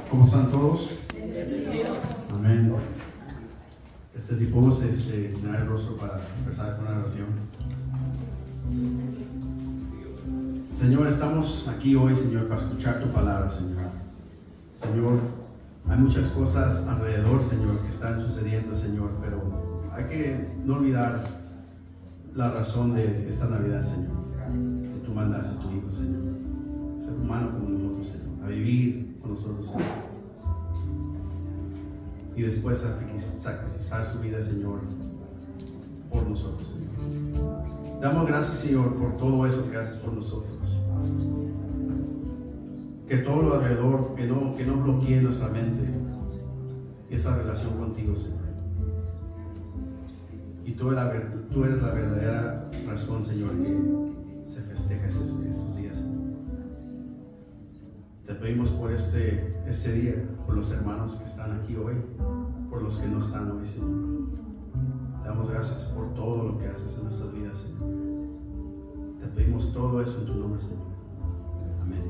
¿Cómo están todos? Amén. Si podemos llenar el rostro para empezar con una oración. Señor, estamos aquí hoy, Señor, para escuchar tu palabra, Señor. Señor, hay muchas cosas alrededor, Señor, que están sucediendo, Señor, pero hay que no olvidar la razón de esta Navidad, Señor, que tú mandas a tu Hijo, Señor, ser humano como nosotros, Señor, a vivir con nosotros, Señor, y después sacrificar su vida, Señor, por nosotros, Señor. Damos gracias, Señor, por todo eso que haces por nosotros. Que todo lo alrededor, que no bloquee nuestra mente esa relación contigo, Señor. Y tú eres la verdadera razón, Señor, que se festeja estos días, Señor. Te pedimos por este día, por los hermanos que están aquí hoy, por los que no están hoy, Señor. Damos gracias por todo lo que haces en nuestras vidas, Señor. Te pedimos todo eso en tu nombre, Señor. Amén.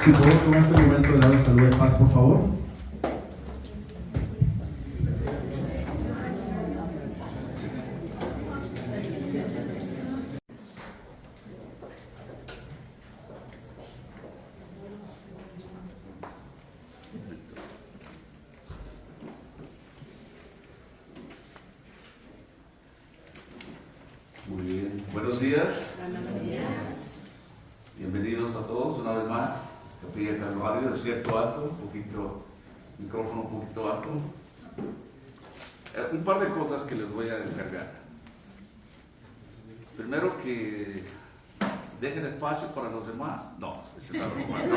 Si puedo tomar este momento de dar salud de paz, por favor. Muy bien, buenos días. Bienvenidos a todos una vez más. Capilla Calvario, desierto alto, micrófono un poquito alto. Un par de cosas que les voy a descargar. Primero, que dejen espacio para los demás. No, esa es la broma. No,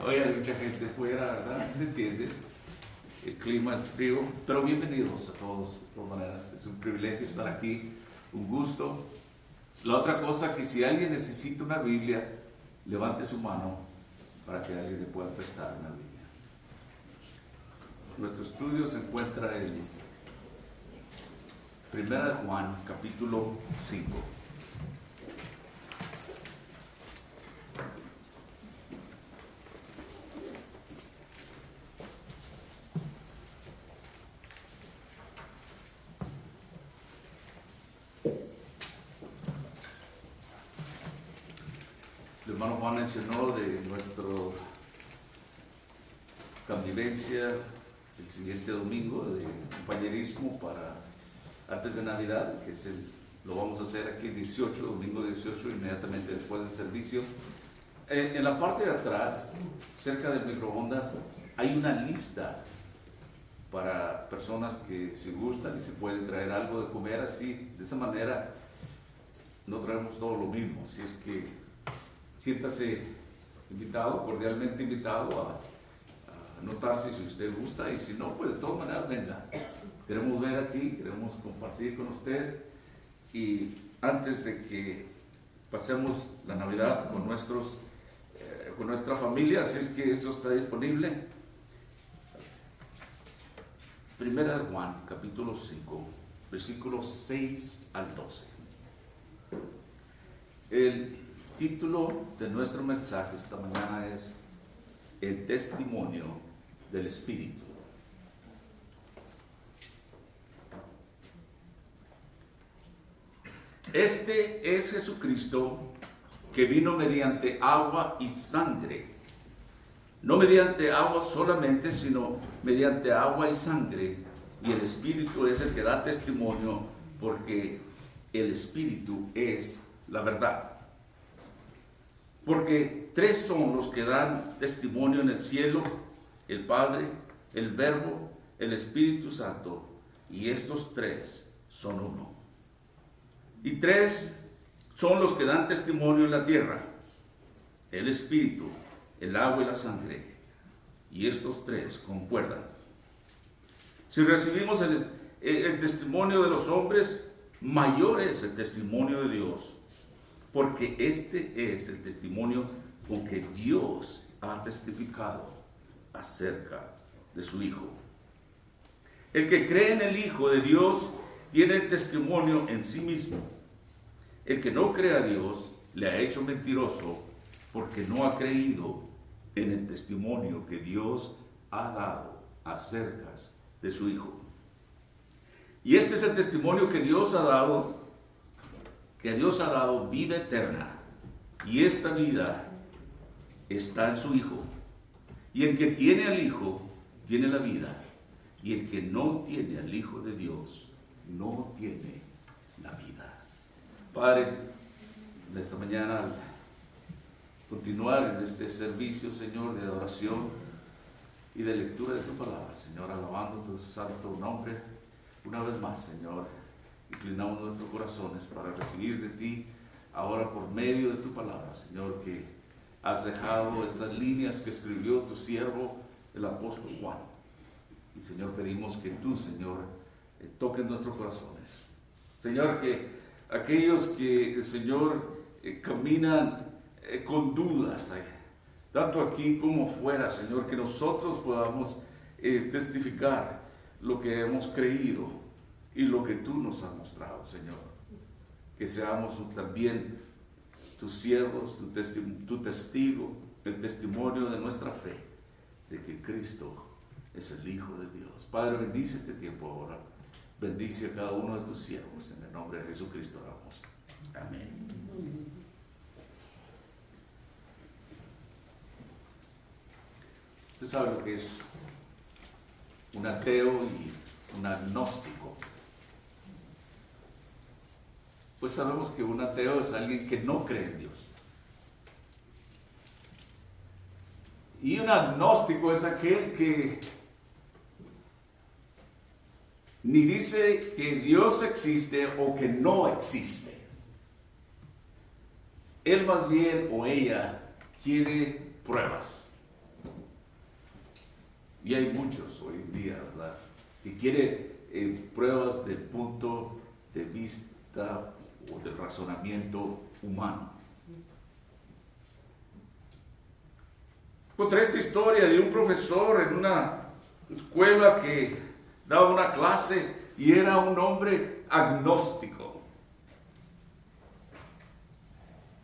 hoy hay mucha gente fuera, ¿verdad? ¿Se entiende? El clima es frío, pero bienvenidos a todos, de todas maneras. Es un privilegio estar aquí, un gusto. La otra cosa, que si alguien necesita una Biblia, levante su mano para que alguien le pueda prestar una Biblia. Nuestro estudio se encuentra en 1 Juan, capítulo 5. El hermano Juan mencionó de nuestra convivencia el siguiente domingo de compañerismo para antes de Navidad, que lo vamos a hacer aquí el 18, domingo 18, inmediatamente después del servicio. En la parte de atrás, cerca del microondas, hay una lista para personas que si gustan y se pueden traer algo de comer así. De esa manera no traemos todo lo mismo. Así es que siéntase invitado, cordialmente invitado a anotarse si usted gusta, y si no, pues de todas maneras venga. Queremos ver aquí, queremos compartir con usted, y antes de que pasemos la Navidad con nuestra familia, así es que eso está disponible. Primera de Juan, capítulo 5, versículos 6 al 12. El título de nuestro mensaje esta mañana es El testimonio del Espíritu. Este es Jesucristo, que vino mediante agua y sangre. No mediante agua solamente, sino mediante agua y sangre. Y el Espíritu es el que da testimonio, porque el Espíritu es la verdad. Porque tres son los que dan testimonio en el cielo: el Padre, el Verbo, el Espíritu Santo, y estos tres son uno. Y tres son los que dan testimonio en la tierra: el Espíritu, el agua y la sangre, y estos tres concuerdan. Si recibimos el testimonio de los hombres, mayor es el testimonio de Dios, porque este es el testimonio con que Dios ha testificado acerca de su Hijo. El que cree en el Hijo de Dios tiene el testimonio en sí mismo. El que no cree a Dios le ha hecho mentiroso, porque no ha creído en el testimonio que Dios ha dado acerca de su Hijo. Y este es el testimonio que Dios ha dado, vida eterna, y esta vida está en su Hijo. Y el que tiene al Hijo tiene la vida, y el que no tiene al Hijo de Dios no tiene la vida. Padre, en esta mañana, al continuar en este servicio, Señor, de adoración y de lectura de tu palabra, Señor, alabando tu santo nombre, una vez más, Señor, inclinamos nuestros corazones para recibir de ti ahora por medio de tu palabra, Señor, que has dejado estas líneas que escribió tu siervo, el apóstol Juan. Y, Señor, pedimos que tú, Señor, toques nuestros corazones. Señor, que aquellos que, Señor, caminan con dudas, tanto aquí como fuera, Señor, que nosotros podamos testificar lo que hemos creído y lo que tú nos has mostrado, Señor. Que seamos también tus siervos, tu testigo, el testimonio de nuestra fe, de que Cristo es el Hijo de Dios. Padre, bendice este tiempo ahora. Bendice a cada uno de tus siervos. En el nombre de Jesucristo oramos. Amén. Usted sabe lo que es un ateo y un agnóstico. Pues sabemos que un ateo es alguien que no cree en Dios. Y un agnóstico es aquel que ni dice que Dios existe o que no existe. Él más bien o ella quiere pruebas. Y hay muchos hoy en día, ¿verdad?, que quiere pruebas del punto de vista o del razonamiento humano. Contra esta historia de un profesor en una escuela que daba una clase y era un hombre agnóstico.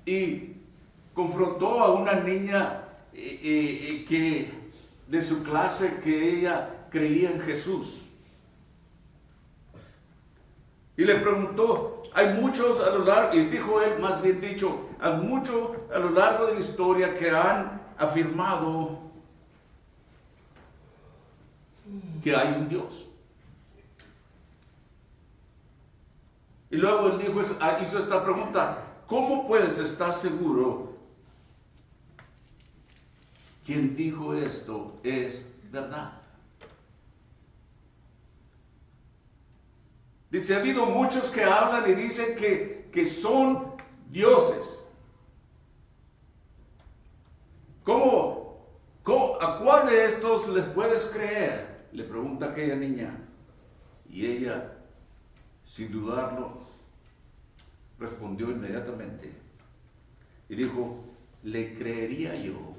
Y confrontó a una niña que de su clase que ella creía en Jesús. Y le preguntó, hay muchos a lo largo, y dijo él, más bien dicho, hay muchos a lo largo de la historia que han afirmado que hay un Dios. Y luego él dijo, hizo esta pregunta, ¿cómo puedes estar seguro quien dijo esto es verdad? Dice, ha habido muchos que hablan y dicen que son dioses. ¿A cuál de estos les puedes creer?, le pregunta aquella niña. Y ella, sin dudarlo, respondió inmediatamente y dijo, le creería yo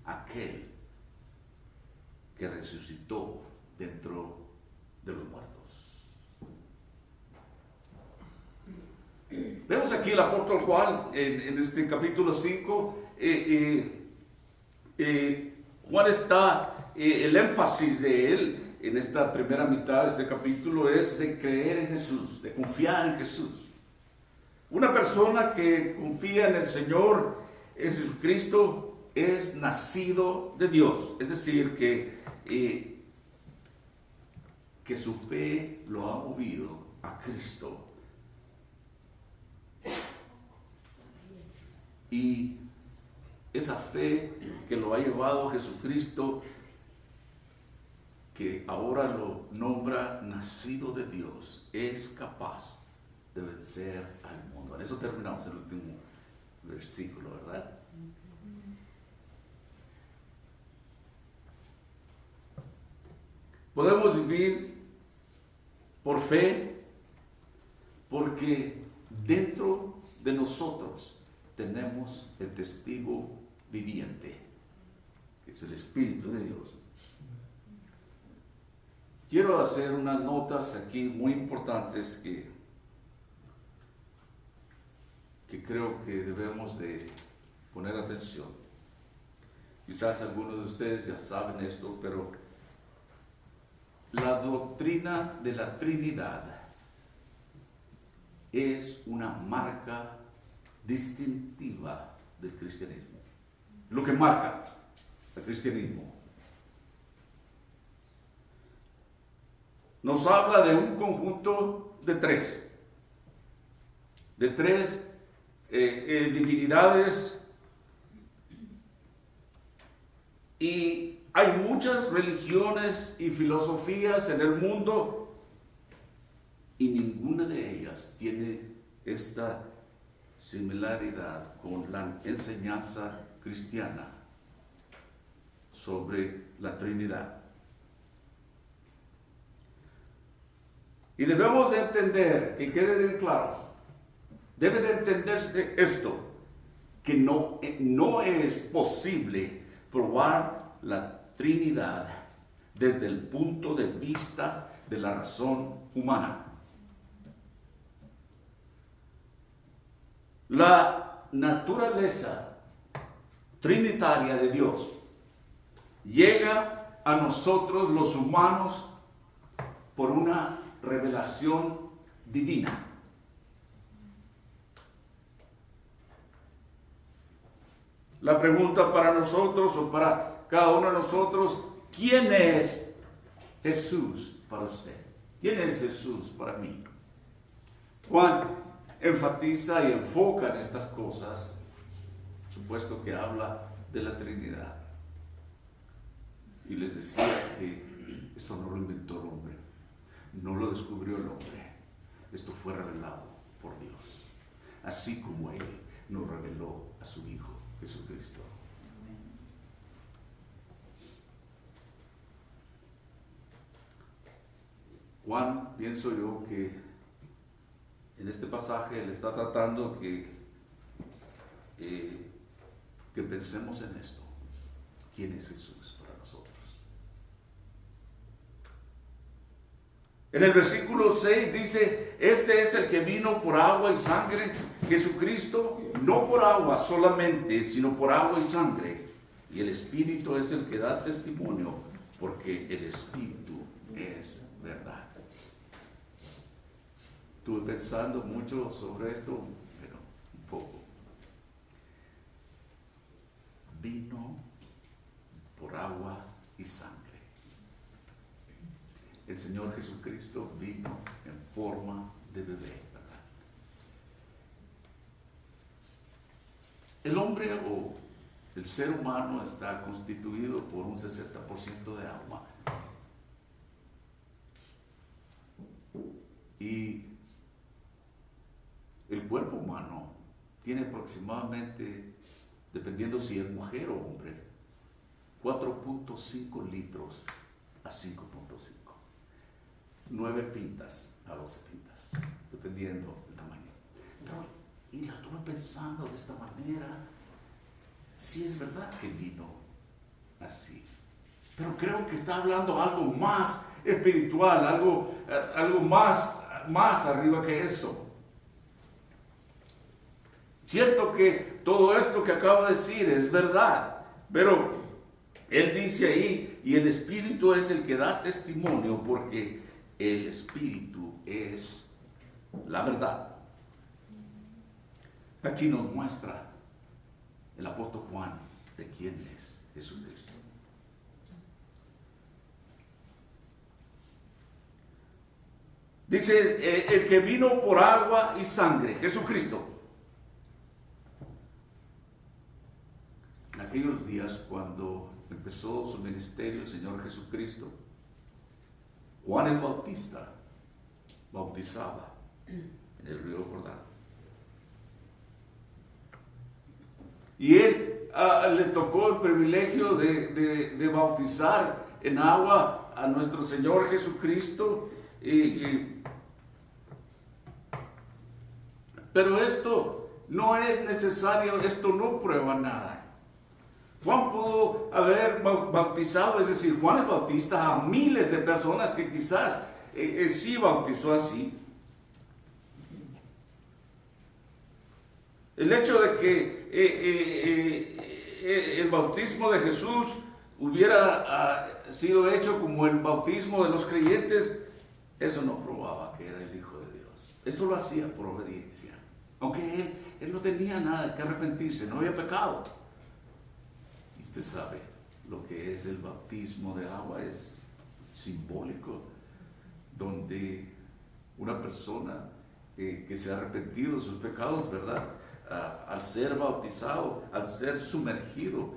a aquel que resucitó dentro de los muertos. Vemos aquí el apóstol Juan en este capítulo 5. Juan está, el énfasis de él en esta primera mitad de este capítulo es de creer en Jesús, de confiar en Jesús. Una persona que confía en el Señor, en Jesucristo, es nacido de Dios. Es decir, que su fe lo ha movido a Cristo. Y esa fe que lo ha llevado a Jesucristo, que ahora lo nombra nacido de Dios, es capaz de vencer al mundo. En eso terminamos el último versículo, ¿verdad? Podemos vivir por fe porque dentro de nosotros tenemos el testigo viviente, que es el Espíritu de Dios. Quiero hacer unas notas aquí muy importantes que creo que debemos de poner atención. Quizás algunos de ustedes ya saben esto, pero la doctrina de la Trinidad es una marca distintiva del cristianismo. Lo que marca el cristianismo. Nos habla de un conjunto de tres divinidades, y hay muchas religiones y filosofías en el mundo y ninguna de ellas tiene esta similaridad con la enseñanza cristiana sobre la Trinidad. Y debemos de entender, que quede bien claro, debe de entenderse esto, que no es posible probar la Trinidad desde el punto de vista de la razón humana. La naturaleza trinitaria de Dios llega a nosotros los humanos por una revelación divina. La pregunta para nosotros o para cada uno de nosotros, ¿quién es Jesús para usted? ¿Quién es Jesús para mí? Juan enfatiza y enfoca en estas cosas, supuesto que habla de la Trinidad. Y les decía que esto no lo inventó el hombre, no lo descubrió el hombre, esto fue revelado por Dios, así como Él nos reveló a su Hijo Jesucristo. Juan, pienso yo que en este pasaje le está tratando que pensemos en esto. ¿Quién es Jesús para nosotros? En el versículo 6 dice, este es el que vino por agua y sangre, Jesucristo, no por agua solamente, sino por agua y sangre. Y el Espíritu es el que da testimonio, porque el Espíritu es verdad. Estuve pensando mucho sobre esto, pero un poco. Vino por agua y sangre. El Señor Jesucristo vino en forma de bebé, ¿verdad? El hombre o el ser humano está constituido por un 60% de agua. Y el cuerpo humano tiene aproximadamente, dependiendo si es mujer o hombre, 4.5 litros a 5.5. 9 pintas a 12 pintas, dependiendo del tamaño. Pero, y lo estuve pensando de esta manera, sí es verdad que vino así, pero creo que está hablando algo más espiritual, algo más arriba que eso. Cierto que todo esto que acabo de decir es verdad, pero él dice ahí, y el Espíritu es el que da testimonio, porque el Espíritu es la verdad. Aquí nos muestra el apóstol Juan de quién es Jesucristo. Dice, el que vino por agua y sangre, Jesucristo. En aquellos días cuando empezó su ministerio el Señor Jesucristo, Juan el Bautista bautizaba en el río Jordán. Y él le tocó el privilegio de bautizar en agua a nuestro Señor Jesucristo. Pero esto no es necesario, esto no prueba nada. Juan pudo haber bautizado, es decir, Juan el Bautista, a miles de personas que quizás sí bautizó así. El hecho de que el bautismo de Jesús hubiera sido hecho como el bautismo de los creyentes, eso no probaba que era el Hijo de Dios. Eso lo hacía por obediencia. Aunque él no tenía nada que arrepentirse, no había pecado. Y usted sabe, lo que es el bautismo de agua es simbólico, donde una persona que se ha arrepentido de sus pecados, ¿verdad? Al ser bautizado, al ser sumergido,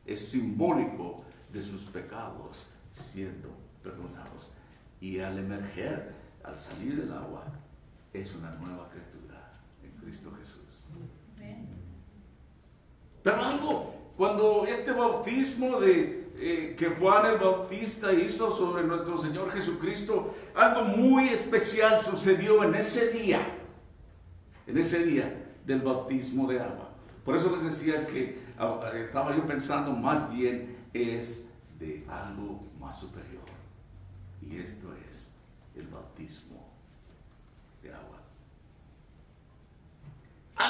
es simbólico de sus pecados siendo perdonados. Y al emerger, al salir del agua, es una nueva criatura en Cristo Jesús. Pero algo, cuando este bautismo que Juan el Bautista hizo sobre nuestro Señor Jesucristo, algo muy especial sucedió en ese día del bautismo de agua. Por eso les decía que estaba yo pensando más bien es de algo más superior. Y esto es el bautismo de agua.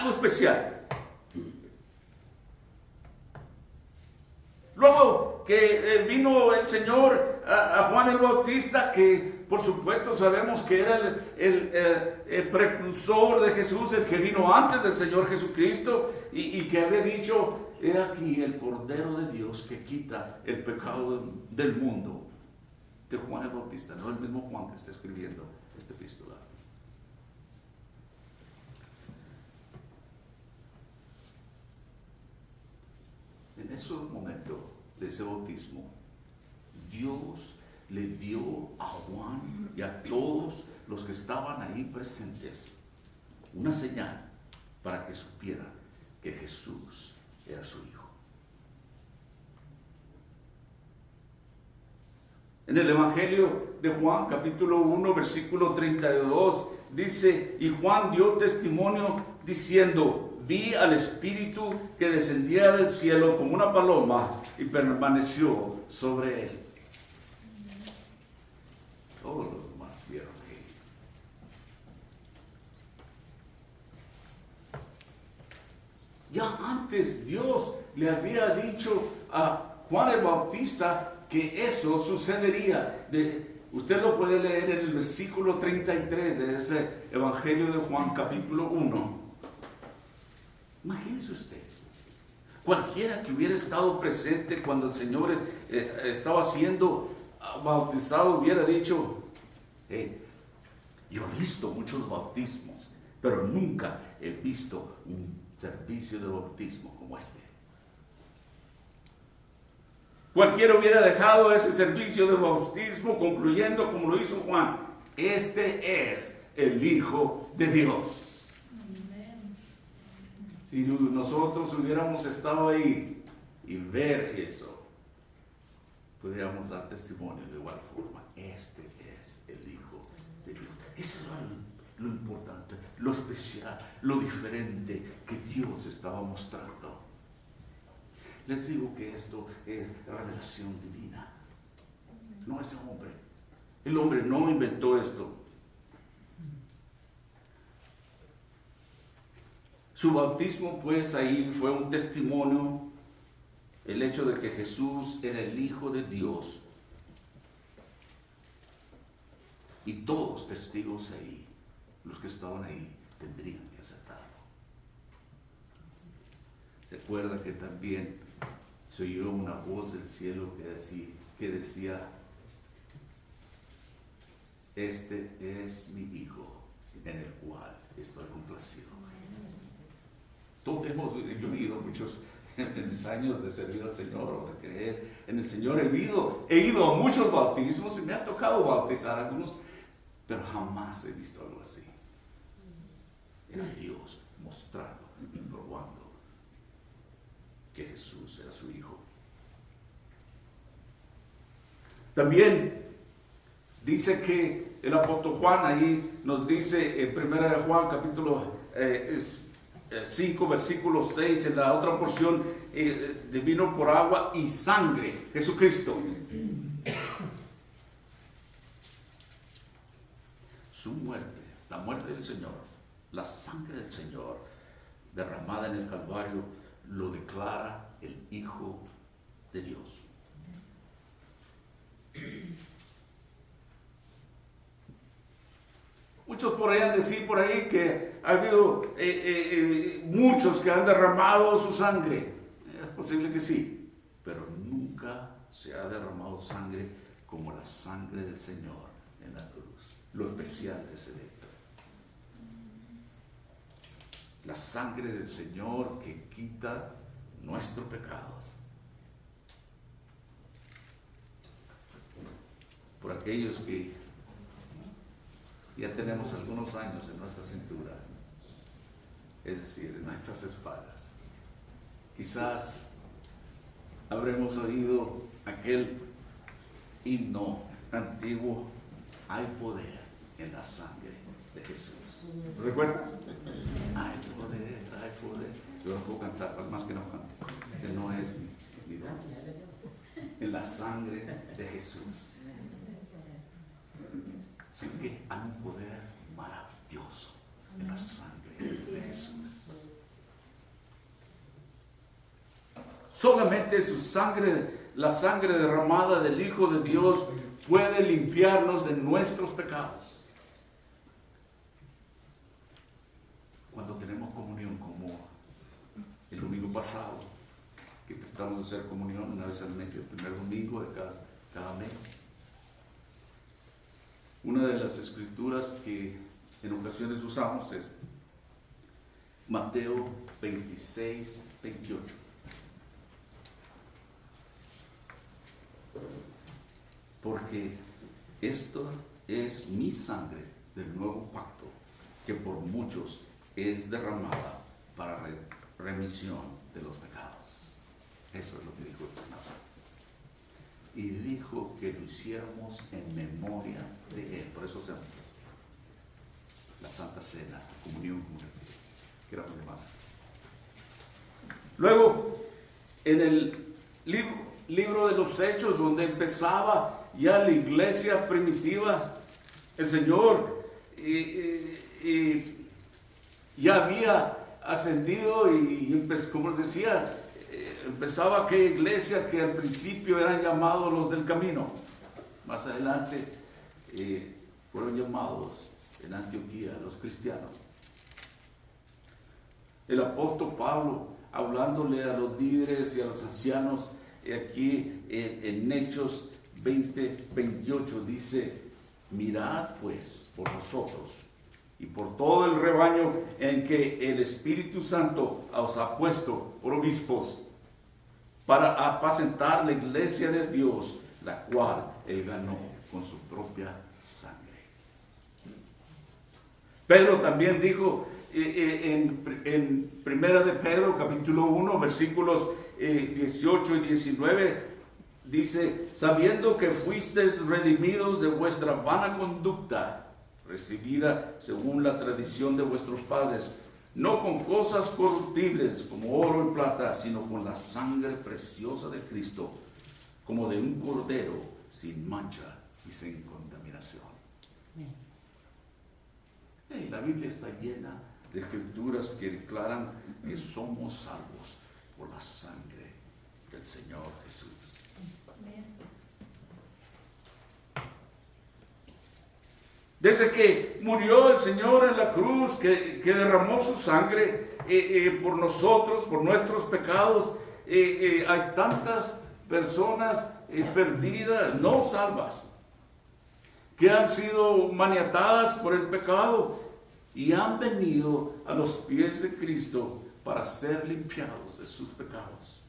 algo especial. Luego que vino el Señor a Juan el Bautista, que por supuesto sabemos que era el precursor de Jesús, el que vino antes del Señor Jesucristo, y que había dicho: he aquí el Cordero de Dios que quita el pecado del mundo. De Juan el Bautista, no el mismo Juan que está escribiendo esta epístola. En ese momento de ese bautismo, Dios le dio a Juan y a todos los que estaban ahí presentes una señal para que supieran que Jesús era su Hijo. En el Evangelio de Juan, capítulo 1, versículo 32, dice: y Juan dio testimonio diciendo: vi al Espíritu que descendía del cielo como una paloma y permaneció sobre él. Todos los demás vieron que ya antes Dios le había dicho a Juan el Bautista que eso sucedería. Usted lo puede leer en el versículo 33 de ese Evangelio de Juan, capítulo 1. Imagínese usted, cualquiera que hubiera estado presente cuando el Señor estaba siendo bautizado hubiera dicho: yo he visto muchos bautismos, pero nunca he visto un servicio de bautismo como este. Cualquiera hubiera dejado ese servicio de bautismo concluyendo como lo hizo Juan: este es el Hijo de Dios. Si nosotros hubiéramos estado ahí y ver eso, pudiéramos dar testimonio de igual forma: este es el Hijo de Dios. Eso es lo importante, lo especial, lo diferente que Dios estaba mostrando. Les digo que esto es revelación divina, no es de hombre. El hombre no inventó esto. Su bautismo, pues, ahí fue un testimonio, el hecho de que Jesús era el Hijo de Dios. Y todos testigos ahí, los que estaban ahí, tendrían que aceptarlo. ¿Se acuerda que también se oyó una voz del cielo que decía: este es mi Hijo, en el cual estoy complacido? Todos hemos vivido muchos en mis años de servir al Señor o de creer en el Señor. He ido a muchos bautismos y me ha tocado bautizar a algunos, pero jamás he visto algo así. Era Dios mostrando y probando que Jesús era su Hijo. También dice que el apóstol Juan ahí nos dice en 1 de Juan capítulo 5 versículo 6, en la otra porción, de vino por agua y sangre, Jesucristo. Su muerte, la muerte del Señor, la sangre del Señor derramada en el Calvario, lo declara el Hijo de Dios. Muchos podrían decir por ahí que ha habido muchos que han derramado su sangre. Es posible que sí, pero nunca se ha derramado sangre como la sangre del Señor en la cruz. Lo especial de ese evento. La sangre del Señor que quita nuestros pecados. Por aquellos que ya tenemos algunos años en nuestra cintura, es decir, en nuestras espaldas, quizás habremos oído aquel himno antiguo: hay poder en la sangre de Jesús. ¿Recuerdan? Hay poder, hay poder. Yo no puedo cantar, más que no cante, que no es mi don. En la sangre de Jesús. ¿Saben qué? Hay un poder maravilloso en la sangre de Jesús. Solamente su sangre, la sangre derramada del Hijo de Dios, puede limpiarnos de nuestros pecados. Cuando tenemos comunión, como el domingo pasado, que tratamos de hacer comunión una vez al mes, el primer domingo de cada mes. Una de las escrituras que en ocasiones usamos es Mateo 26, 28. Porque esto es mi sangre del nuevo pacto, que por muchos es derramada para remisión de los pecados. Eso es lo que dijo el Señor. Y dijo que lo hiciéramos en memoria de Él. Por eso hacemos la Santa Cena, comunión con Él, que era muy llamada. Luego, en el libro de los Hechos, donde empezaba ya la iglesia primitiva, el Señor ya había ascendido y como les decía, empezaba aquella iglesia que al principio eran llamados los del camino. Más adelante fueron llamados en Antioquía los cristianos. El apóstol Pablo, hablándole a los líderes y a los ancianos, aquí en Hechos 20, 28, dice: mirad pues por vosotros y por todo el rebaño en que el Espíritu Santo os ha puesto por obispos, para apacentar la iglesia de Dios, la cual Él ganó con su propia sangre. Pedro también dijo en Primera de Pedro, capítulo 1, versículos 18 y 19, dice: sabiendo que fuisteis redimidos de vuestra vana conducta, recibida según la tradición de vuestros padres, no con cosas corruptibles como oro y plata, sino con la sangre preciosa de Cristo, como de un cordero sin mancha y sin contaminación. Y la Biblia está llena de escrituras que declaran que somos salvos por la sangre del Señor Jesús. Desde que murió el Señor en la cruz, que derramó su sangre por nosotros, por nuestros pecados, hay tantas personas perdidas, no salvas, que han sido maniatadas por el pecado y han venido a los pies de Cristo para ser limpiados de sus pecados.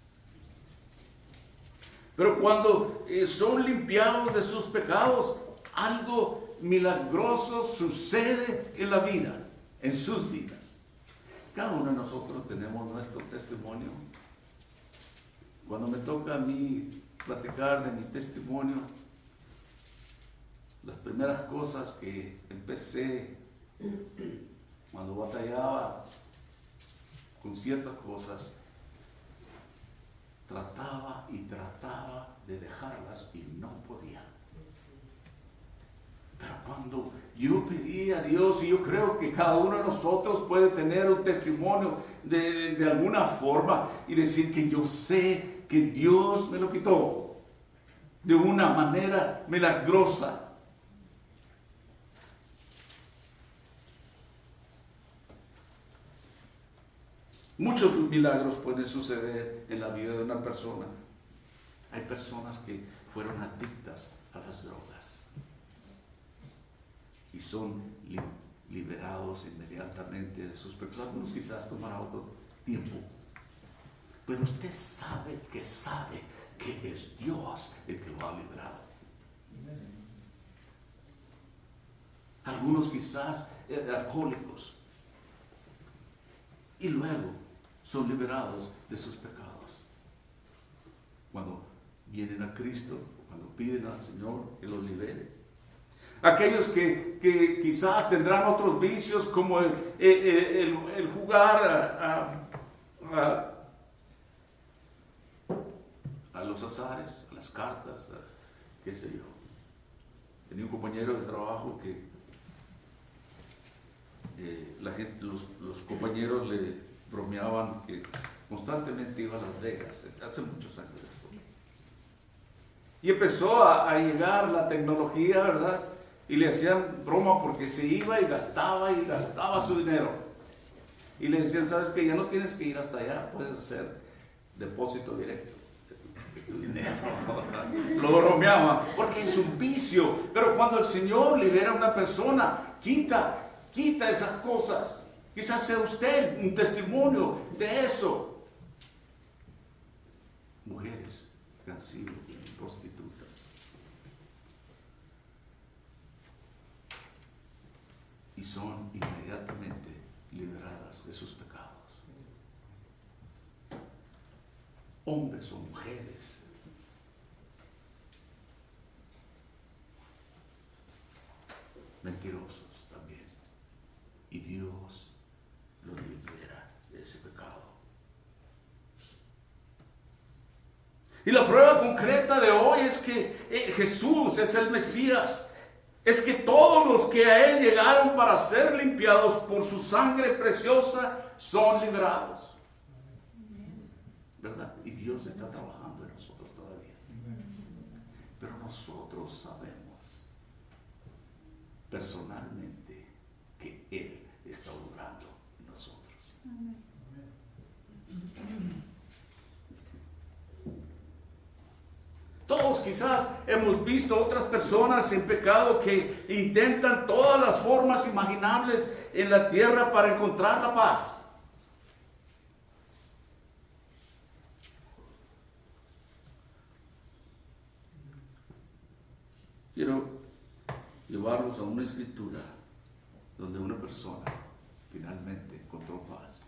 Pero cuando son limpiados de sus pecados, algo milagroso sucede en la vida, en sus vidas. Cada uno de nosotros tenemos nuestro testimonio. Cuando me toca a mí platicar de mi testimonio, las primeras cosas que empecé cuando batallaba con ciertas cosas, trataba de dejarlas y no podía. Pero cuando yo pedí a Dios, y yo creo que cada uno de nosotros puede tener un testimonio de alguna forma y decir que yo sé que Dios me lo quitó de una manera milagrosa. Muchos milagros pueden suceder en la vida de una persona. Hay personas que fueron adictas a las drogas y son liberados inmediatamente de sus pecados. Algunos quizás tomará otro tiempo, pero usted sabe que es Dios el que lo ha liberado. Algunos quizás alcohólicos, y luego son liberados de sus pecados. Cuando vienen a Cristo, cuando piden al Señor que los libere. Aquellos que quizás tendrán otros vicios, como el jugar a los azares, a las cartas, qué sé yo. Tenía un compañero de trabajo que los compañeros le bromeaban que constantemente iba a Las Vegas, hace muchos años esto. Y empezó a llegar la tecnología, ¿verdad? Y le hacían broma porque se iba y gastaba su dinero. Y le decían, ¿sabes qué? Ya no tienes que ir hasta allá, puedes hacer depósito directo de tu dinero. Lo bromeaban, porque es un vicio. Pero cuando el Señor libera a una persona, quita esas cosas. Quizás sea usted un testimonio de eso. Mujeres que han sido prostitutas. Y son inmediatamente liberadas de sus pecados. Hombres o mujeres. Mentirosos también. Y Dios los libera de ese pecado. Y la prueba concreta de hoy es que Jesús es el Mesías. Es que todos los que a Él llegaron para ser limpiados por su sangre preciosa son liberados. ¿Verdad? Y Dios está trabajando en nosotros todavía. Pero nosotros sabemos personalmente que Él está obrando en nosotros. Todos quizás hemos visto otras personas en pecado que intentan todas las formas imaginables en la tierra para encontrar la paz. Quiero llevarlos a una escritura donde una persona finalmente encontró paz.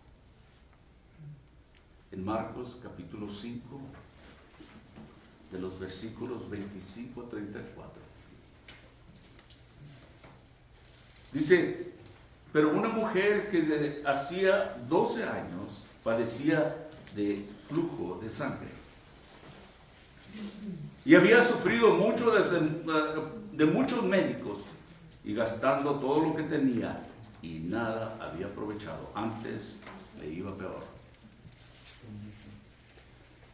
En Marcos capítulo 5, de los versículos 25 a 34. Dice, pero una mujer que desde hacía 12 años padecía de flujo de sangre y había sufrido mucho de muchos médicos y gastando todo lo que tenía y nada había aprovechado, antes le iba peor.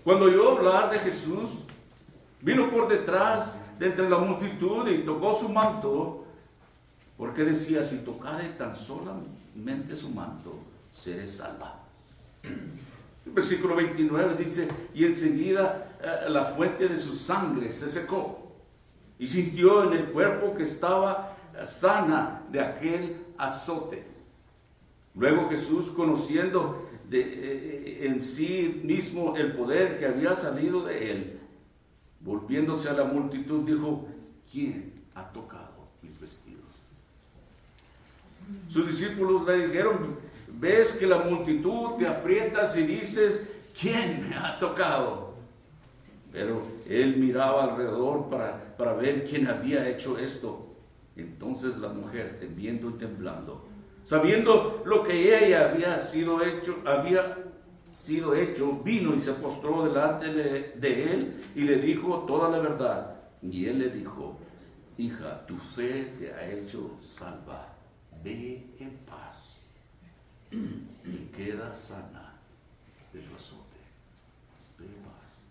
Cuando oyó hablar de Jesús, vino por detrás de entre la multitud y tocó su manto, porque decía, si tocare tan solamente su manto, seré salva. El versículo 29 dice, y enseguida la fuente de su sangre se secó, y sintió en el cuerpo que estaba sana de aquel azote. Luego Jesús, conociendo en sí mismo el poder que había salido de él, volviéndose a la multitud, dijo, ¿quién ha tocado mis vestidos? Sus discípulos le dijeron, ves que la multitud te aprietas y dices, ¿quién me ha tocado? Pero él miraba alrededor para ver quién había hecho esto. Entonces la mujer, temiendo y temblando, sabiendo lo que ella había sido hecho, vino y se postró delante de él y le dijo toda la verdad. Y él le dijo, hija, tu fe te ha hecho salva, ve en paz y queda sana de tu azote. Ve en paz.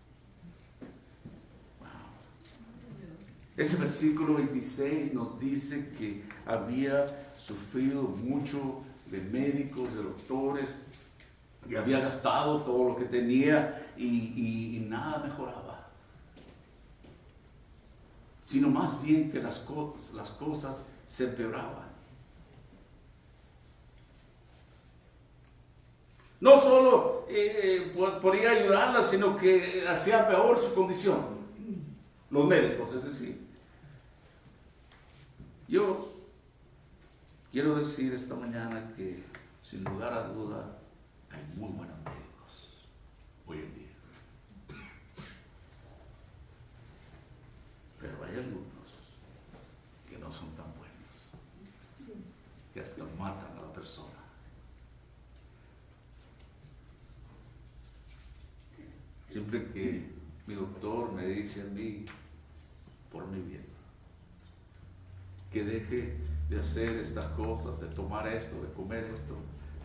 Wow. Este versículo 26 nos dice que había sufrido mucho de médicos, de doctores, y había gastado todo lo que tenía y nada mejoraba, sino más bien que las cosas se empeoraban. No solo podía ayudarla, sino que hacía peor su condición, los médicos, es decir. Yo quiero decir esta mañana que, sin lugar a duda, hay muy buenos médicos hoy en día. Pero hay algunos que no son tan buenos, que hasta matan a la persona. Siempre que mi doctor me dice a mí, por mi bien, que deje de hacer estas cosas, de tomar esto, de comer esto,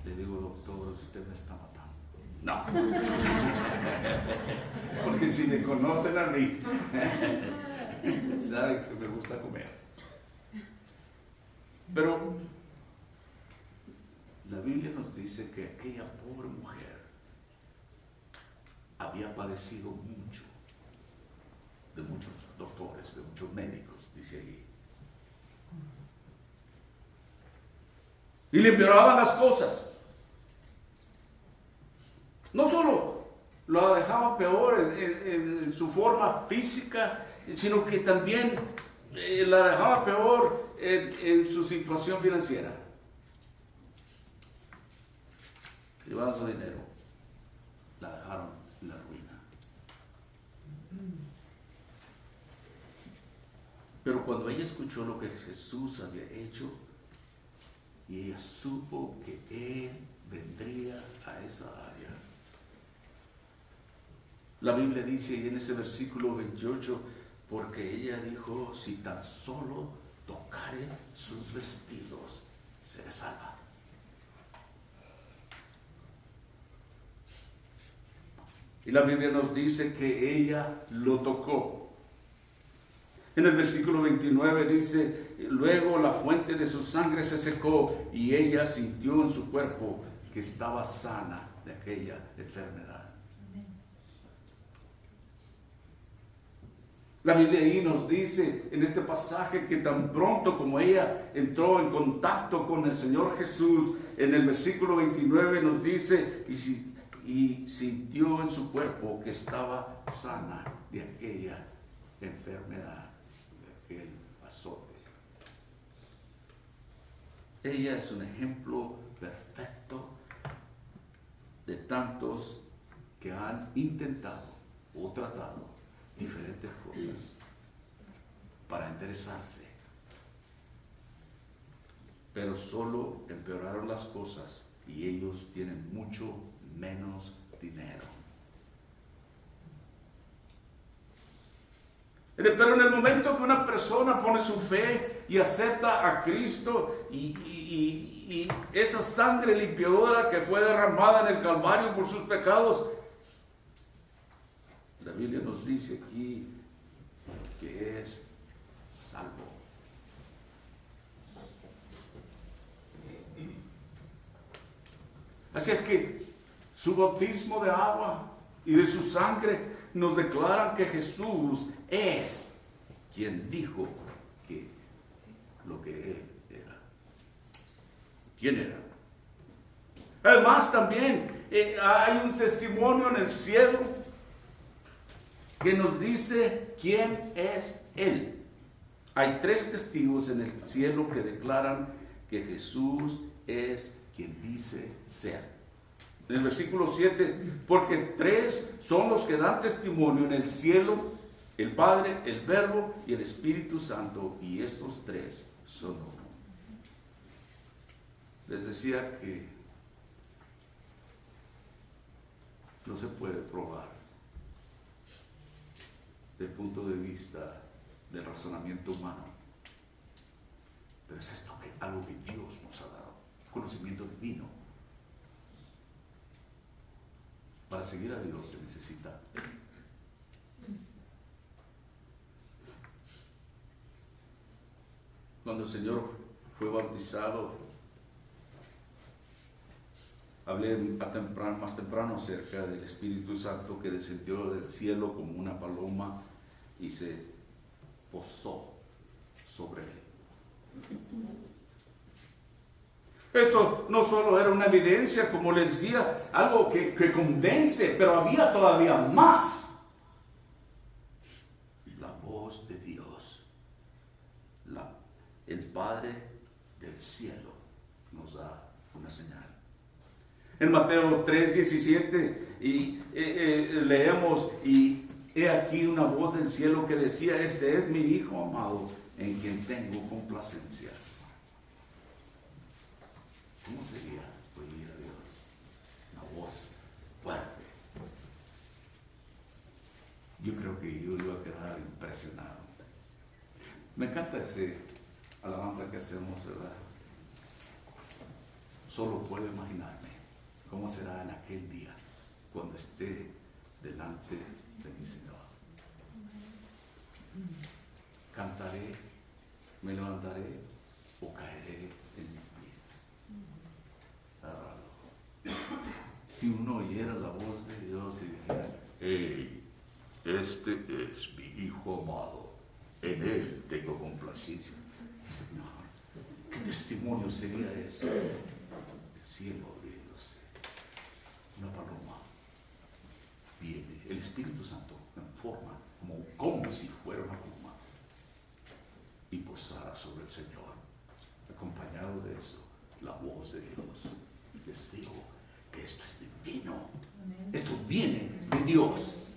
le digo, doctor, usted me está matando. No. Porque si me conocen a mí, saben que me gusta comer. Pero la Biblia nos dice que aquella pobre mujer había padecido mucho, de muchos doctores, de muchos médicos, dice allí. Y le empeoraban las cosas. No solo lo dejaba peor en su forma física, sino que también la dejaba peor en su situación financiera. Llevaban su dinero, la dejaron en la ruina. Pero cuando ella escuchó lo que Jesús había hecho, y ella supo que Él vendría a esa área. La Biblia dice y en ese versículo 28, porque ella dijo, si tan solo tocare sus vestidos, seré salva. Y la Biblia nos dice que ella lo tocó. En el versículo 29 dice, luego la fuente de su sangre se secó y ella sintió en su cuerpo que estaba sana de aquella enfermedad. La Biblia ahí nos dice en este pasaje que tan pronto como ella entró en contacto con el Señor Jesús, en el versículo 29 nos dice, y sintió en su cuerpo que estaba sana de aquella enfermedad, de aquel azote. Ella es un ejemplo perfecto de tantos que han intentado o tratado diferentes cosas para interesarse, pero solo empeoraron las cosas y ellos tienen mucho menos dinero. Pero en el momento que una persona pone su fe y acepta a Cristo y esa sangre limpiadora que fue derramada en el Calvario por sus pecados, la Biblia nos dice aquí que es salvo. Así es que su bautismo de agua y de su sangre nos declaran que Jesús es quien dijo que lo que Él era. ¿Quién era? Además también hay un testimonio en el cielo que nos dice quién es Él. Hay 3 testigos en el cielo que declaran que Jesús es quien dice ser. En el versículo 7, porque 3 son los que dan testimonio en el cielo, el Padre, el Verbo y el Espíritu Santo, y estos 3 son uno. Les decía que no se puede probar del punto de vista del razonamiento humano, pero es esto algo que Dios nos ha dado, conocimiento divino. Para seguir a Dios se necesita. Cuando el Señor fue bautizado, hablé más temprano acerca del Espíritu Santo que descendió del cielo como una paloma y se posó sobre él. Esto no solo era una evidencia, como les decía, algo que convence, pero había todavía más. La voz de Dios, el Padre del cielo, nos da una señal. En Mateo 3:17 leemos, y he aquí una voz del cielo que decía, este es mi Hijo amado, en quien tengo complacencia. ¿Cómo sería oír a Dios? Una voz fuerte. Yo creo que yo iba a quedar impresionado. Me encanta ese alabanza que hacemos, ¿verdad? Solo puedo imaginarme cómo será en aquel día cuando esté delante de mi Señor. Cantaré, me levantaré o caeré en mis pies. Si uno oyera la voz de Dios y dijera, hey, este es mi Hijo amado, en Él tengo complacencia. Señor, ¿qué testimonio sería ese? El cielo abriéndose, una paloma viene, el Espíritu Santo en forma como si fuera una paloma y posara sobre el Señor. Acompañado de eso, la voz de Dios. Les digo que esto es divino. Esto viene de Dios.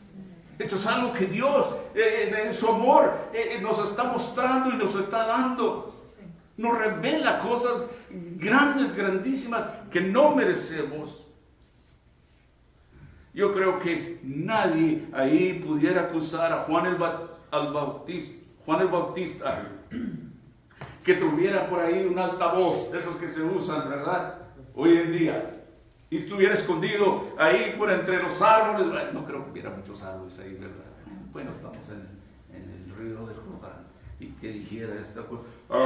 Esto es algo que Dios, en su amor, nos está mostrando y nos está dando. Nos revela cosas grandes, grandísimas, que no merecemos. Yo creo que nadie ahí pudiera acusar a Juan el Bautista, que tuviera por ahí un altavoz, de esos que se usan, ¿verdad? Hoy en día, y estuviera escondido ahí por entre los árboles. Bueno, no creo que hubiera muchos árboles ahí, ¿verdad? Bueno, estamos en el río del Jordán, y que dijera esta cosa,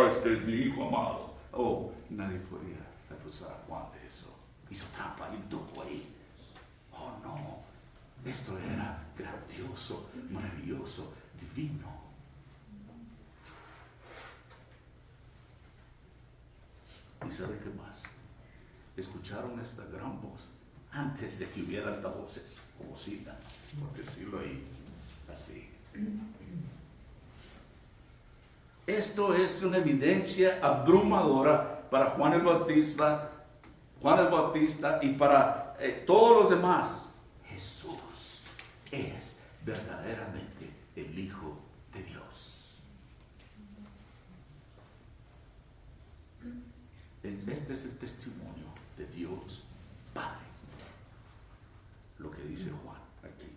este es mi Hijo amado. Oh, nadie podría acusar a Juan de eso. Hizo trampa y todo ahí. Oh, no, esto era grandioso, maravilloso, divino. ¿Y sabe qué más? Escucharon esta gran voz antes de que hubiera altavoces o bocinas, por decirlo ahí, así. Esto es una evidencia abrumadora para Juan el Bautista y para todos los demás. Jesús es verdaderamente el Hijo de Dios. Este es el testimonio de Dios Padre, lo que dice Juan aquí.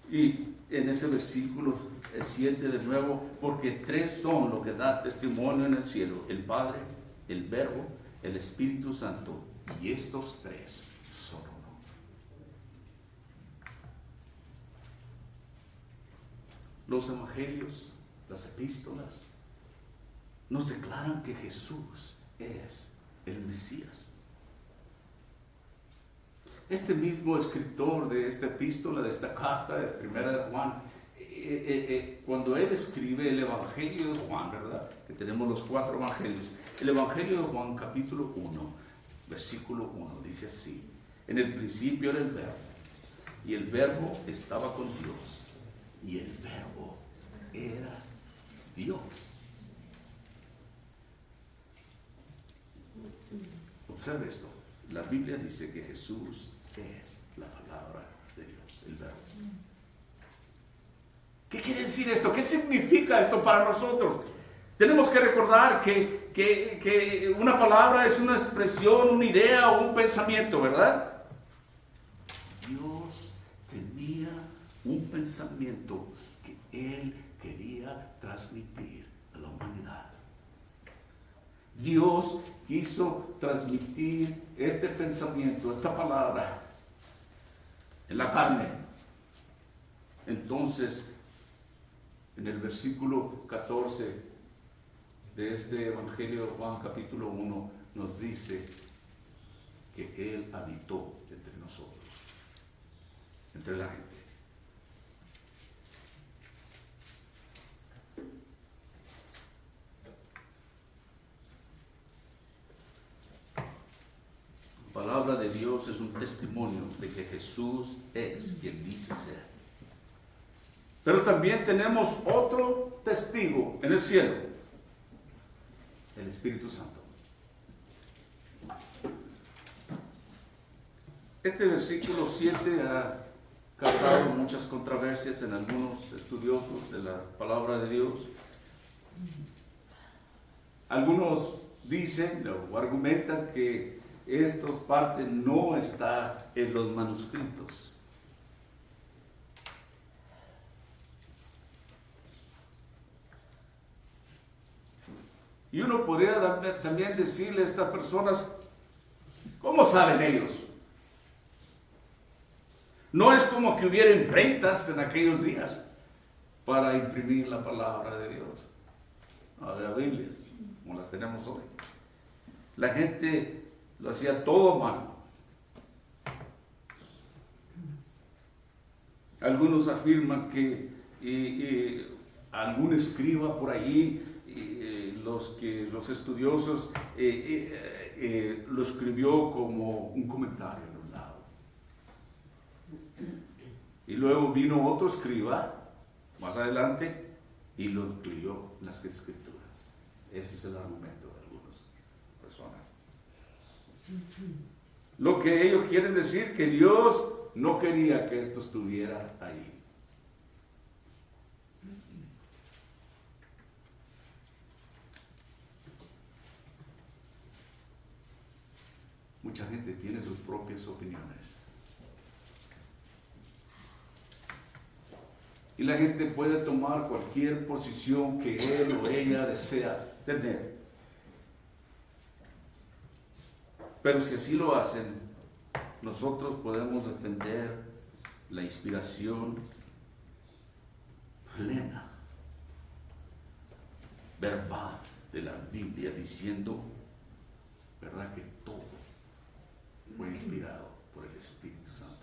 Y en ese versículo 7 de nuevo, porque tres son lo que da testimonio en el cielo: el Padre, el Verbo, el Espíritu Santo, y estos tres son uno. Los evangelios, las epístolas, nos declaran que Jesús es el Mesías. Este mismo escritor de esta epístola, de esta carta de Primera de Juan, cuando él escribe el Evangelio de Juan, ¿verdad? Que tenemos los 4 evangelios. El Evangelio de Juan, capítulo 1, versículo 1, dice así: en el principio era el Verbo, y el Verbo estaba con Dios, y el Verbo era Dios. Observe esto. La Biblia dice que Jesús es la palabra de Dios, el Verbo. ¿Qué quiere decir esto? ¿Qué significa esto para nosotros? Tenemos que recordar que una palabra es una expresión, una idea o un pensamiento, ¿verdad? Dios tenía un pensamiento que Él quería transmitir a la humanidad. Dios quiso transmitir este pensamiento, esta palabra, en la carne. Entonces, en el versículo 14 de este Evangelio de Juan, capítulo 1, nos dice que Él habitó entre nosotros, entre la gente. La palabra de Dios es un testimonio de que Jesús es quien dice ser. Pero también tenemos otro testigo en el cielo: el Espíritu Santo. Este versículo 7 ha causado muchas controversias en algunos estudiosos de la palabra de Dios. Algunos dicen o argumentan que esta parte no está en los manuscritos. Y uno podría también decirle a estas personas, ¿cómo saben ellos? No es como que hubiera imprentas en aquellos días para imprimir la palabra de Dios. No había Biblias como las tenemos hoy. La gente lo hacía todo mal. Algunos afirman que algún escriba por allí, los estudiosos, lo escribió como un comentario en un lado. Y luego vino otro escriba más adelante y lo incluyó en las escrituras. Ese es el argumento de algunas personas. Lo que ellos quieren decir que Dios no quería que esto estuviera ahí. Mucha gente tiene sus propias opiniones. Y la gente puede tomar cualquier posición que él o ella desea tener. Pero si así lo hacen, nosotros podemos defender la inspiración plena, verbal de la Biblia, diciendo, ¿verdad?, que todo fue inspirado por el Espíritu Santo.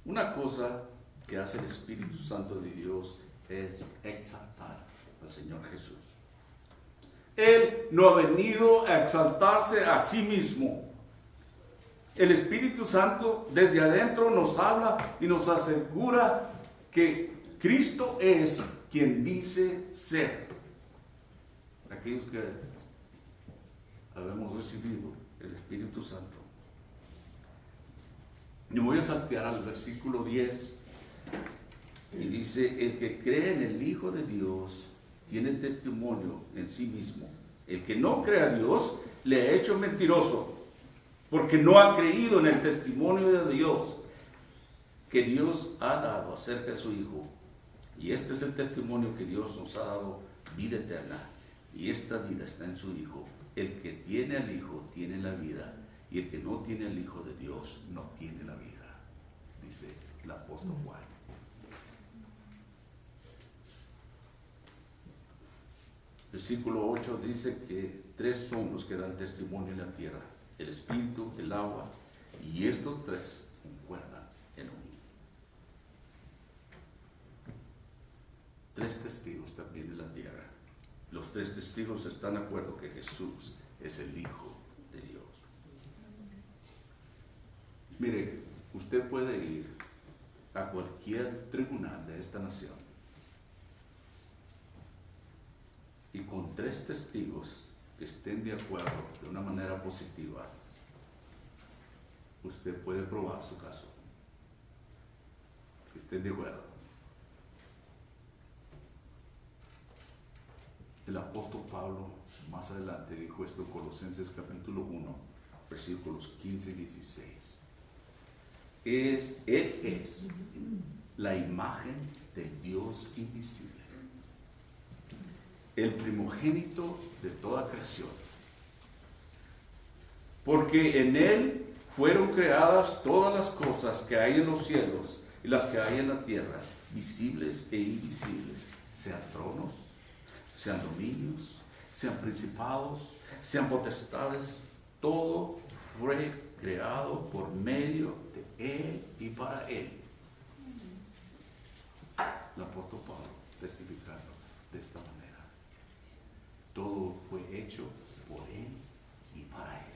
Una cosa que hace el Espíritu Santo de Dios es exaltar al Señor Jesús. Él no ha venido a exaltarse a sí mismo. El Espíritu Santo desde adentro nos habla y nos asegura que Cristo es quien dice ser. Aquellos que habemos recibido el Espíritu Santo. Me voy a saltear al versículo 10 y dice: el que cree en el Hijo de Dios tiene testimonio en sí mismo. El que no cree a Dios le ha hecho mentiroso, porque no ha creído en el testimonio de Dios que Dios ha dado acerca de su Hijo. Y este es el testimonio que Dios nos ha dado, vida eterna, y esta vida está en su Hijo. El que tiene al Hijo tiene la vida, y el que no tiene al Hijo de Dios no tiene la vida, dice el apóstol Juan. Versículo 8 dice que 3 son los que dan testimonio en la tierra: el espíritu, el agua, y estos 3 concuerdan en uno. 3 testigos también en la tierra. Los 3 testigos están de acuerdo que Jesús es el Hijo de Dios. Mire, usted puede ir a cualquier tribunal de esta nación y con 3 testigos que estén de acuerdo de una manera positiva, usted puede probar su caso. Que estén de acuerdo. El apóstol Pablo más adelante dijo esto en Colosenses capítulo 1, versículos 15 y 16. Él es la imagen del Dios invisible, el primogénito de toda creación, porque en Él fueron creadas todas las cosas que hay en los cielos y las que hay en la tierra, visibles e invisibles, sean tronos, sean dominios, sean principados, sean potestades. Todo fue creado por medio de Él y para Él. El apóstol Pablo testificando de esta manera. Todo fue hecho por Él y para Él.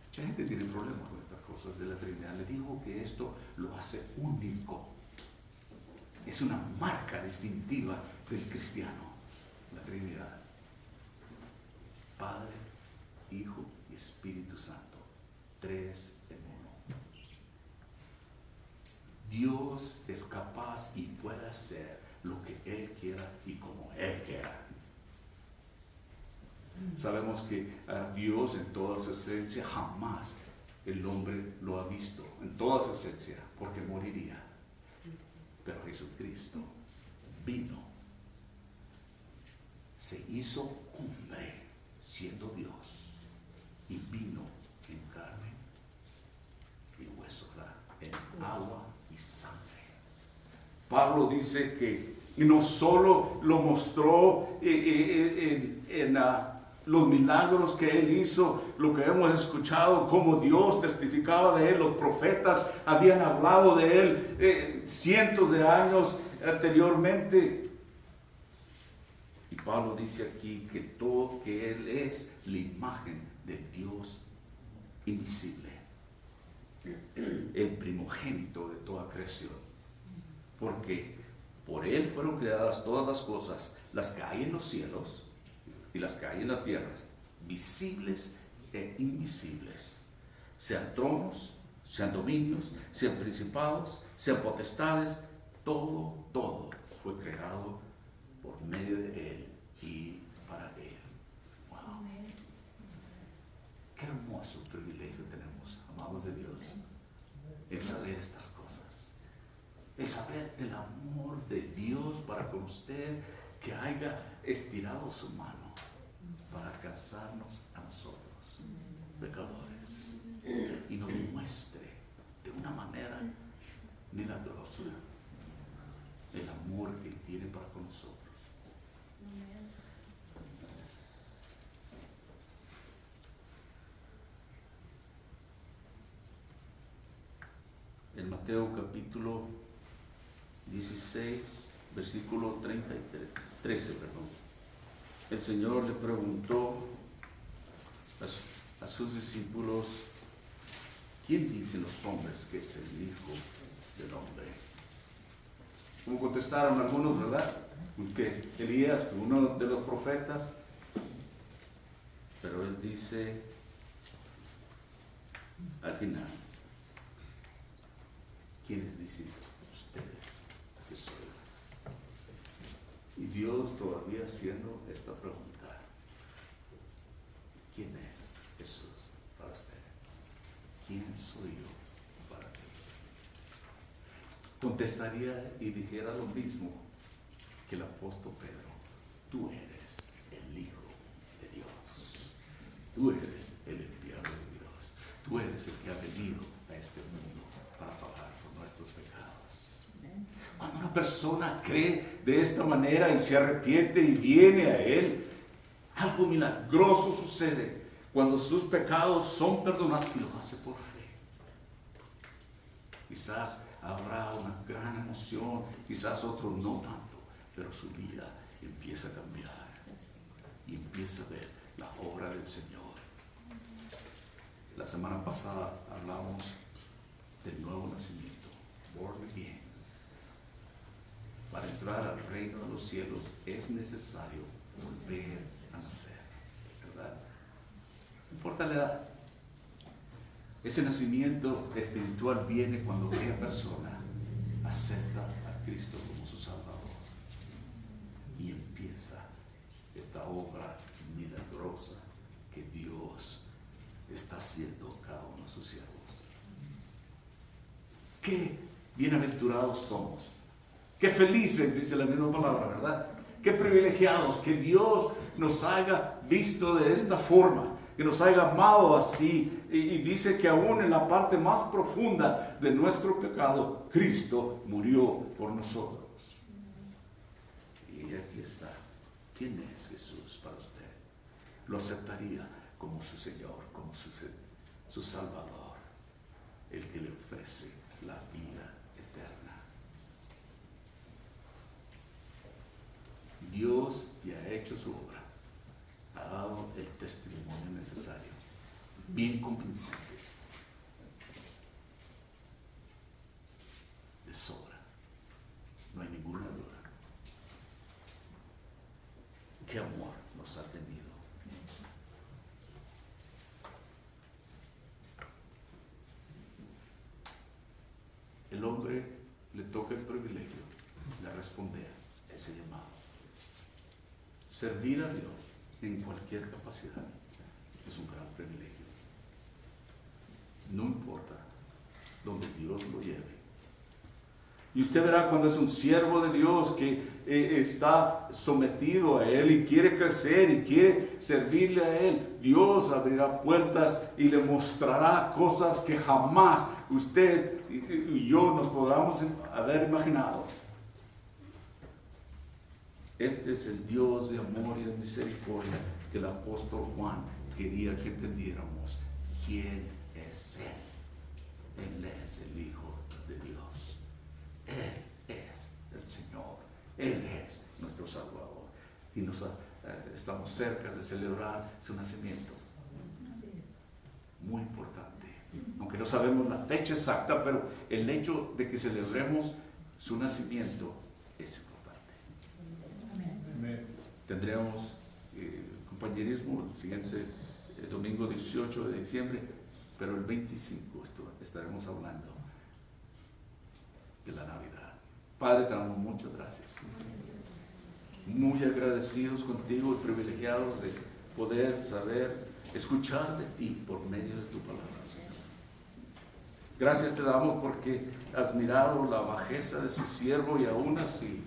Mucha gente tiene problemas con estas cosas de la Trinidad. Le digo que esto lo hace único. Es una marca distintiva del cristiano. La Trinidad: Padre, Hijo y Espíritu Santo, 3 en 1. Dios es capaz y puede hacer lo que Él quiera y como Él quiera. Sabemos que a Dios en toda su esencia jamás el hombre lo ha visto, en toda su esencia, porque moriría. Pero Jesucristo vino, se hizo hombre siendo Dios y vino en carne y hueso, en agua y sangre. Pablo dice que no solo lo mostró en los milagros que él hizo, lo que hemos escuchado, cómo Dios testificaba de él, los profetas habían hablado de él cientos de años anteriormente. Y Pablo dice aquí que él es la imagen del Dios invisible, el primogénito de toda creación, porque por él fueron creadas todas las cosas, las que hay en los cielos y las que hay en la tierra, visibles e invisibles, sean tronos, sean dominios, sean principados, sean potestades, todo fue creado por medio de él y para él. Wow. Qué hermoso privilegio tenemos, amados de Dios, el saber estas cosas, el saber del amor de Dios para con usted, que haya estirado su mano para alcanzarnos a nosotros, pecadores, y nos muestre de una manera milagrosa el amor que Él tiene para con nosotros. En Mateo capítulo 16, versículo 13, el Señor le preguntó a sus discípulos: ¿quién dicen los hombres que es el Hijo del Hombre? Como contestaron algunos, ¿verdad? Que Elías, uno de los profetas. Pero él dice al final: ¿quiénes dicen ustedes que soy? Y Dios todavía haciendo esta pregunta: ¿quién es Jesús para usted? ¿Quién soy yo para ti? Contestaría y dijera lo mismo que el apóstol Pedro: tú eres el Hijo de Dios, tú eres el enviado de Dios, tú eres el que ha venido a este mundo para pagar por nuestros pecados. Cuando una persona cree de esta manera y se arrepiente y viene a Él, algo milagroso sucede cuando sus pecados son perdonados, y lo hace por fe. Quizás habrá una gran emoción, quizás otro no tanto, pero su vida empieza a cambiar y empieza a ver la obra del Señor. La semana pasada hablamos del nuevo nacimiento, born again. Para entrar al reino de los cielos es necesario volver a nacer, ¿verdad? No importa la edad. Ese nacimiento espiritual viene cuando aquella persona acepta a Cristo como su Salvador y empieza esta obra milagrosa que Dios está haciendo cada uno de sus siervos. Qué bienaventurados somos, qué felices, dice la misma palabra, ¿verdad? Qué privilegiados que Dios nos haya visto de esta forma, que nos haya amado así, y dice que aún en la parte más profunda de nuestro pecado, Cristo murió por nosotros. Y aquí está. ¿Quién es Jesús para usted? Lo aceptaría como su Señor, como su Salvador, el que le ofrece la vida eterna. Dios ya ha hecho su obra, ha dado el testimonio necesario, bien convincente, de sobra, no hay ninguna duda. Qué amor nos ha tenido. El hombre le toca el privilegio de responder a ese llamado. Servir a Dios en cualquier capacidad es un gran privilegio. No importa donde Dios lo lleve. Y usted verá cuando es un siervo de Dios que está sometido a Él y quiere crecer y quiere servirle a Él, Dios abrirá puertas y le mostrará cosas que jamás usted y yo nos podamos haber imaginado. Este es el Dios de amor y de misericordia que el apóstol Juan quería que entendiéramos. ¿Quién es Él? Él es el Hijo de Dios. Él es el Señor. Él es nuestro Salvador. Y estamos cerca de celebrar su nacimiento. Muy importante. Aunque no sabemos la fecha exacta, pero el hecho de que celebremos su nacimiento es importante. Tendremos compañerismo el siguiente domingo 18 de diciembre, pero el 25 estaremos hablando de la Navidad. Padre, te damos muchas gracias. Muy agradecidos contigo y privilegiados de poder saber, escuchar de ti por medio de tu palabra, Señor. Gracias te damos porque has mirado la bajeza de su siervo y aún así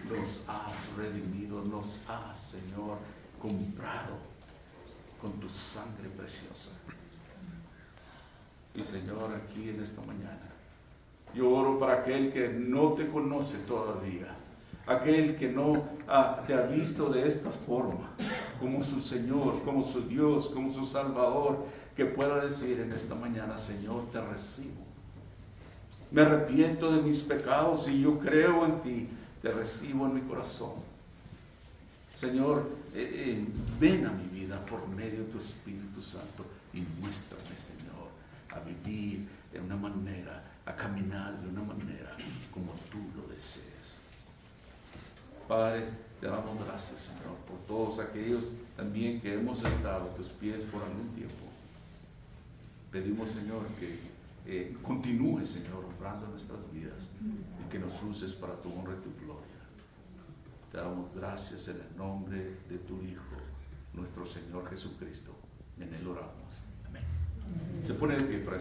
nos has redimido, nos has, Señor, comprado con tu sangre preciosa. Y Señor, aquí en esta mañana, yo oro para aquel que no te conoce todavía, aquel que no te ha visto de esta forma, como su Señor, como su Dios, como su Salvador, que pueda decir en esta mañana: Señor, te recibo. Me arrepiento de mis pecados y yo creo en ti. Te recibo en mi corazón. Señor, ven a mi vida por medio de tu Espíritu Santo y muéstrame, Señor, a vivir de una manera, a caminar de una manera como tú lo deseas. Padre, te damos gracias, Señor, por todos aquellos también que hemos estado a tus pies por algún tiempo. Pedimos, Señor, que continúes, Señor, obrando nuestras vidas y que nos uses para tu honra y tu gloria. Te damos gracias en el nombre de tu Hijo, nuestro Señor Jesucristo. En Él oramos. Amén. Se pone de pie para